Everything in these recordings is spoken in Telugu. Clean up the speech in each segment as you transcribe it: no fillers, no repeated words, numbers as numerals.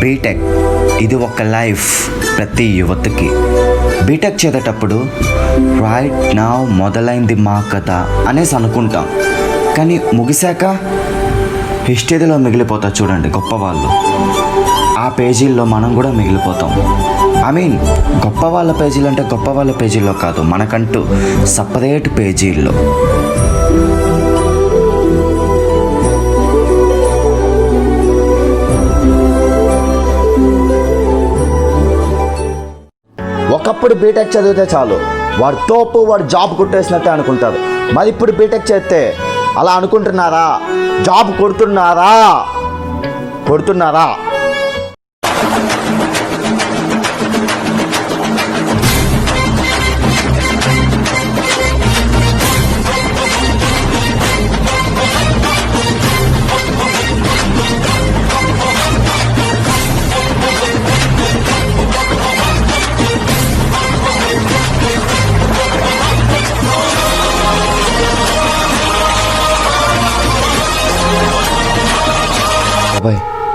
బీటెక్ ఇది ఒక లైఫ్ ప్రతి యువతకి. బీటెక్ చదివేటప్పుడు రైట్ నౌ మొదలైంది మా కథ అనేసి అనుకుంటాం, కానీ ముగిశాక హిస్టరీలో మిగిలిపోతారు చూడండి గొప్ప వాళ్ళు. ఆ పేజీల్లో మనం కూడా మిగిలిపోతాం. గొప్ప వాళ్ళ పేజీలు అంటే గొప్ప వాళ్ళ పేజీల్లో కాదు, మనకంటూ సపరేట్ పేజీల్లో. ఒకప్పుడు బీటెక్ చదివితే చాలు వాడు తోపు, వాడు జాబ్ కొట్టేసినట్టే అనుకుంటారు. మరి ఇప్పుడు బీటెక్ చేస్తే అలా అనుకుంటున్నారా? జాబ్ కొడుతున్నారా?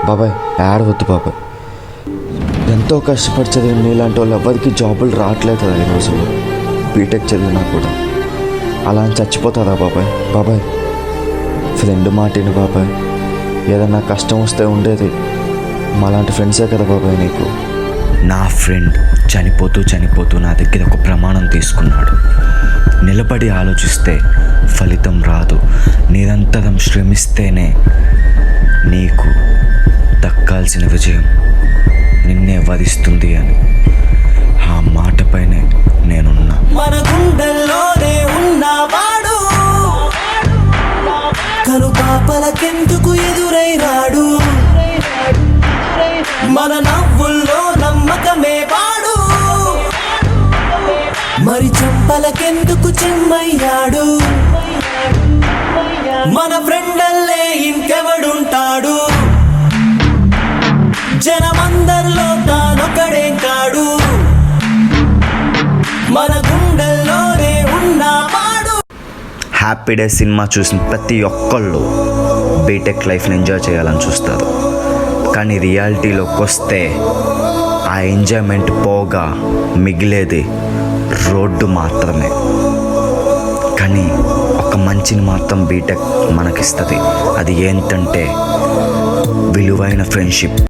బాబాయ్ ఏడవద్దు బాబాయ్. ఎంతో కష్టపడి చదివిన నీలాంటి వాళ్ళు ఎవరికి జాబులు రావట్లేదు కదా ఈ రోజుల్లో. బీటెక్ చదివినా కూడా అలా అని చచ్చిపోతారా బాబాయ్? ఫ్రెండ్ మాటిని బాబాయ్, ఏదన్నా కష్టం వస్తే ఉండేది మాలాంటి ఫ్రెండ్సే కదా బాబాయ్ నీకు. నా ఫ్రెండ్ చనిపోతూ నా దగ్గర ఒక ప్రమాణం తీసుకున్నాడు. నిలబడి ఆలోచిస్తే ఫలితం రాదు, నిరంతరం శ్రమిస్తేనే నీకు దక్కాల్సిన విజయం నిన్నే వరిస్తుంది అని. ఆ మాటపైనే నేనున్నా. మన గుండెల్లోనే ఉన్నవాడు కను పాపలకెందుకు ఎదురైనాడు, మన నవ్వుల్లో నమ్మకమే వాడు, మరి చెంపలకెందుకు చెమ్మయ్యాడు, మన ఫ్రెండల్లే ఇంకెవడుంటాడు, జనమందరిలో తానొక్కడే కాడు, మన గుండెల్లోనే ఉన్నవాడు. హ్యాపీ డే సినిమా చూసిన ప్రతి ఒక్కళ్ళు బీటెక్ లైఫ్ని ఎంజాయ్ చేయాలని చూస్తారు, కానీ రియాలిటీలోకి వస్తే ఆ ఎంజాయ్మెంట్ పోగా మిగిలేది రోడ్డు మాత్రమే. కానీ ఒక మంచిని మాత్రం బీటెక్ మనకిస్తుంది. అది ఏంటంటే విలువైన ఫ్రెండ్షిప్.